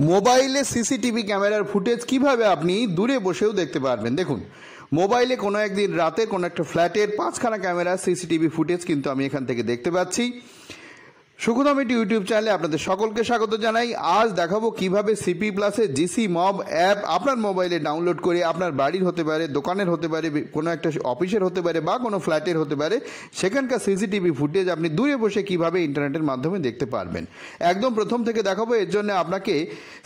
মোবাইলে সিসিটিভি ক্যামেরার ফুটেজ কিভাবে আপনি দূরে বসেও দেখতে পারবেন। দেখুন, মোবাইলে কোনো একদিন রাতে কোনো একটা ফ্ল্যাটের 5খানা ক্যামেরা সিসিটিভি ফুটেজ কিন্তু আমি এখান থেকে দেখতে পাচ্ছি। সুখদামিটি ইউটিউব চ্যানেলে আপনাদের সকলকে স্বাগত জানাই। আজ দেখাবো কিভাবে সিপি প্লাসের জিসি মব অ্যাপ আপনার মোবাইলে ডাউনলোড করে আপনার বাড়ির হতে পারে, দোকানের হতে পারে, কোনো একটা অফিসের হতে পারে বা কোনো ফ্ল্যাটের হতে পারে, সেখানকার সিসিটিভি ফুটেজ আপনি দূরে বসে কিভাবে ইন্টারনেটের মাধ্যমে দেখতে পারবেন। একদম প্রথম থেকে দেখাবো। এর জন্য আপনাকে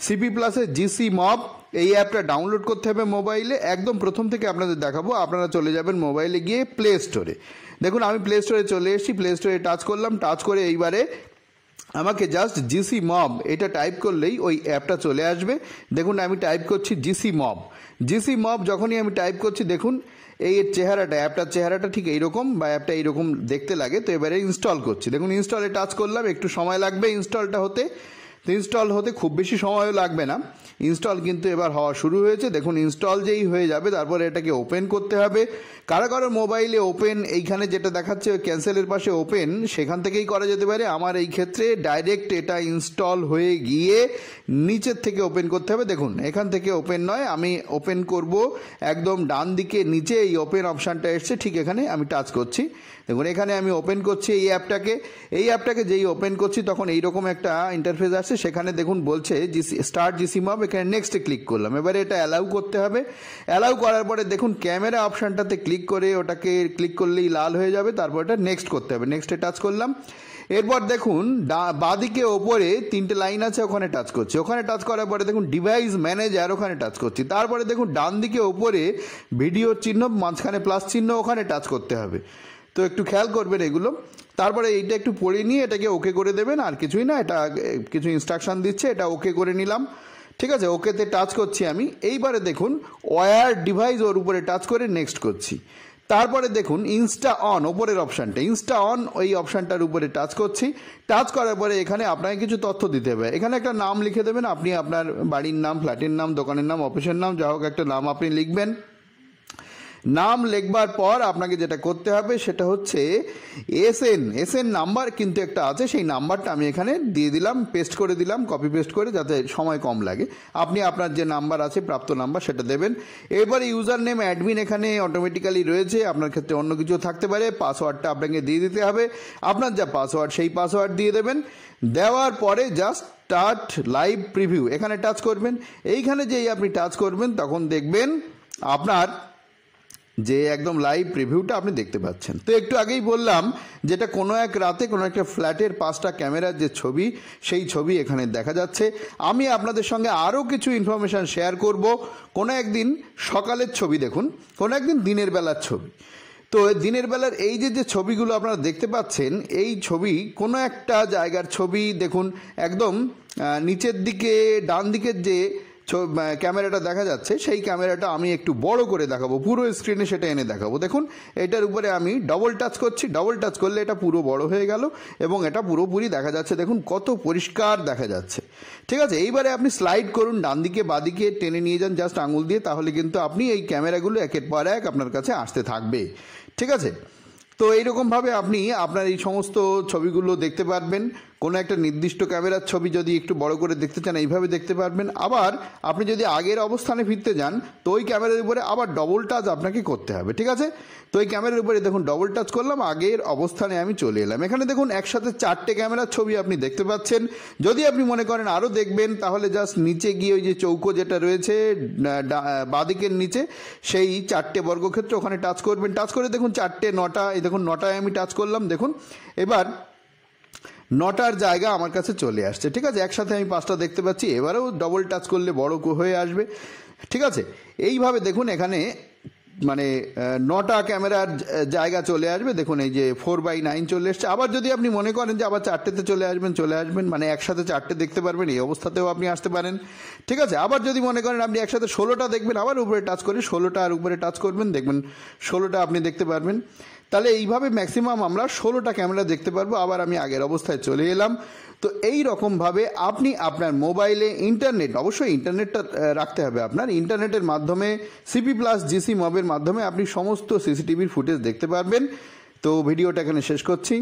সিপি প্লাসের জিসি মব এই অ্যাপটা ডাউনলোড করতে হবে মোবাইলে। একদম প্রথম থেকে আপনাদের দেখাবো। আপনারা চলে যাবেন মোবাইলে গিয়ে প্লে স্টোরে। দেখুন, আমি প্লে স্টোরে চলে এসেছি। প্লে স্টোরে টাচ করলাম। টাচ করে এইবারে আমাকে জাস্ট জিসি মব এটা টাইপ করলেই ওই অ্যাপটা চলে আসবে। দেখুন, আমি টাইপ করছি জিসি মব। জিসি মব যখনই আমি টাইপ করছি, দেখুন এই চেহারাটা, অ্যাপটার চেহারাটা ঠিক এইরকম বা অ্যাপটা এইরকম দেখতে লাগে। তো এবারে ইনস্টল করছি। দেখুন, ইনস্টলে টাচ করলাম। একটু সময় লাগবে ইনস্টলটা হতে। তো ইনস্টল হতে খুব বেশি সময়ও লাগবে না। ইনস্টল কিন্তু এবার হওয়া শুরু হয়েছে। দেখুন, ইনস্টল যেই হয়ে যাবে তারপরে এটাকে ওপেন করতে হবে। কারো কারো মোবাইলে ওপেন এইখানে যেটা দেখাচ্ছে ক্যান্সেলের পাশে ওপেন, সেখান থেকেই করা যেতে পারে। আমার এই ক্ষেত্রে ডাইরেক্ট এটা ইনস্টল হয়ে গিয়ে নিচের থেকে ওপেন করতে হবে। দেখুন, এখান থেকে ওপেন নয়, আমি ওপেন করব একদম ডান দিকে নিচে এই ওপেন অপশানটা এসছে, ঠিক এখানে আমি টাচ করছি। দেখুন, এখানে আমি ওপেন করছি এই অ্যাপটাকে যেই ওপেন করছি তখন এইরকম একটা ইন্টারফেস আসছে। সেখানে দেখুন বলছে স্টার্ট জিসি মব। এখানে নেক্সটে ক্লিক করলাম। এবারে এটা অ্যালাউ করতে হবে। অ্যালাউ করার পরে দেখুন ক্যামেরা অপশানটাতে ক্লিক করে ওটাকে ক্লিক করলেই লাল হয়ে যাবে। তারপর এটা নেক্সট করতে হবে। নেক্সটে টাচ করলাম। এরপর দেখুন বাঁদিকে ওপরে 3টে লাইন আছে, ওখানে টাচ করছি। ওখানে টাচ করার পরে দেখুন ডিভাইস ম্যানেজার, ওখানে টাচ করছি। তারপরে দেখুন ডান দিকে ওপরে ভিডিও চিহ্ন, মাঝখানে প্লাস চিহ্ন, ওখানে টাচ করতে হবে। তো একটু খেয়াল করবেন এগুলো। তারপরে এইটা একটু পড়ে নিয়ে এটাকে ওকে করে দেবেন। আর কিছুই না, এটা কিছু ইনস্ট্রাকশন দিচ্ছে, এটা ওকে করে নিলাম। ঠিক আছে, ওকেতে টাচ করছি আমি। এইবারে দেখুন ওয়্যার ডিভাইস, ওর উপরে টাচ করে নেক্সট করছি। তারপরে দেখুন ইনস্টা অন, ওপরের অপশানটা ইনস্টা অন, ওই অপশানটার উপরে টাচ করছি। টাচ করার পরে এখানে আপনাকে কিছু তথ্য দিতে হবে। এখানে একটা নাম লিখে দেবেন। আপনি আপনার বাড়ির নাম, ফ্ল্যাটের নাম, দোকানের নাম, অফিসের নাম, যা হোক একটা নাম আপনি লিখবেন। নাম লিখবার পর আপনাকে যেটা করতে হবে সেটা হচ্ছে এসএন নাম্বার কিন্তু একটা আছে, সেই নাম্বারটা আমি এখানে দিয়ে দিলাম, পেস্ট করে দিলাম, কপি পেস্ট করে, যাতে সময় কম লাগে। আপনি আপনার যে নাম্বার আছে, প্রাপ্ত নাম্বার, সেটা দেবেন। এরপরে ইউজার নেম অ্যাডমিন এখানে অটোমেটিক্যালি রয়েছে। আপনার ক্ষেত্রে অন্য কিছু থাকতে পারে। পাসওয়ার্ডটা আপনাকে দিয়ে দিতে হবে। আপনার যা পাসওয়ার্ড সেই পাসওয়ার্ড দিয়ে দেবেন। দেওয়ার পরে জাস্ট স্টার্ট লাইভ প্রিভিউ এখানে টাচ করবেন। এইখানে যেই আপনি টাচ করবেন তখন দেখবেন আপনার যে একদম লাইভ প্রিভিউটা আপনি দেখতে পাচ্ছেন। তো একটু আগেই বললাম যেটা কোনো এক রাতে কোনো একটা ফ্ল্যাটের 5টা ক্যামেরার যে ছবি, সেই ছবি এখানে দেখা যাচ্ছে। আমি আপনাদের সঙ্গে আরও কিছু ইনফরমেশান শেয়ার করব। কোনো একদিন সকালের ছবি দেখুন, কোনো একদিন দিনের বেলার ছবি। তো দিনের বেলার এই যে ছবিগুলো আপনারা দেখতে পাচ্ছেন, এই ছবি কোনো একটা জায়গার ছবি। দেখুন একদম নিচের দিকে ডান দিকের যে ক্যামেরাটা দেখা যাচ্ছে, সেই ক্যামেরাটা আমি একটু বড় করে দেখাবো, পুরো স্ক্রিনে সেটা এনে দেখাবো। দেখুন এটার উপরে আমি ডবল টাচ করছি। ডবল টাচ করলে এটা পুরো বড় হয়ে গেল এবং এটা পুরোপুরি দেখা যাচ্ছে। দেখুন কত পরিষ্কার দেখা যাচ্ছে। ঠিক আছে, এইবারে আপনি স্লাইড করুন ডান দিকে, বাদিকে টেনে নিয়ে যান জাস্ট আঙুল দিয়ে, তাহলে কিন্তু আপনি এই ক্যামেরাগুলো একের পর এক আপনার কাছে আসতে থাকবে। ঠিক আছে, তো এইরকমভাবে আপনি আপনার এই সমস্ত ছবিগুলো দেখতে পারবেন। কোনো একটা নির্দিষ্ট ক্যামেরার ছবি যদি একটু বড় করে দেখতে চান, এইভাবে দেখতে পারবেন। আবার আপনি যদি আগের অবস্থানে ফিরতে যান, তো ওই ক্যামেরার উপরে আবার ডবল টাচ আপনাকে করতে হবে। ঠিক আছে, তো এই ক্যামেরার উপরে দেখুন ডবল টাচ করলাম, আগের অবস্থানে আমি চলে এলাম। এখানে দেখুন একসাথে 4টে ক্যামেরার ছবি আপনি দেখতে পাচ্ছেন। যদি আপনি মনে করেন আরও দেখবেন, তাহলে জাস্ট নিচে গিয়ে ওই যে চৌকো যেটা রয়েছে বাঁদিকের নিচে, সেই 4টে বর্গক্ষেত্র, ওখানে টাচ করবেন। টাচ করে দেখুন 4টে, 9টা, এই দেখুন 9টায় আমি টাচ করলাম। দেখুন এবার 9টার জায়গা আমার কাছে চলে আসছে। ঠিক আছে, একসাথে আমি 5টা দেখতে পাচ্ছি। এবারেও ডবল টাচ করলে বড় হয়ে আসবে। ঠিক আছে, এইভাবে দেখুন এখানে মানে 9টা ক্যামেরার জায়গা চলে আসবে। দেখুন এই যে 4:9 চলে এসছে। আবার যদি আপনি মনে করেন যে আবার 4টেতে চলে আসবেন, মানে একসাথে 4টে দেখতে পারবেন, এই অবস্থাতেও আপনি আসতে পারেন। ঠিক আছে, আবার যদি মনে করেন আপনি একসাথে 16টা দেখবেন, আবার উপরে টাচ করে 16টার উপরে টাচ করবেন, দেখবেন 16টা আপনি দেখতে পারবেন। তাহলে এইভাবে ম্যাক্সিমাম আমরা 16টা ক্যামেরা দেখতে পারবো। আবার আমি আগের অবস্থায় চলে এলাম। তো এই রকমভাবে আপনি আপনার মোবাইলে ইন্টারনেট, অবশ্যই ইন্টারনেটটা রাখতে হবে আপনার, ইন্টারনেটের মাধ্যমে সিপি প্লাস জিসি মবের মাধ্যমে আপনি সমস্ত সিসিটিভির ফুটেজ দেখতে পারবেন। তো ভিডিওটা এখানে শেষ করছি।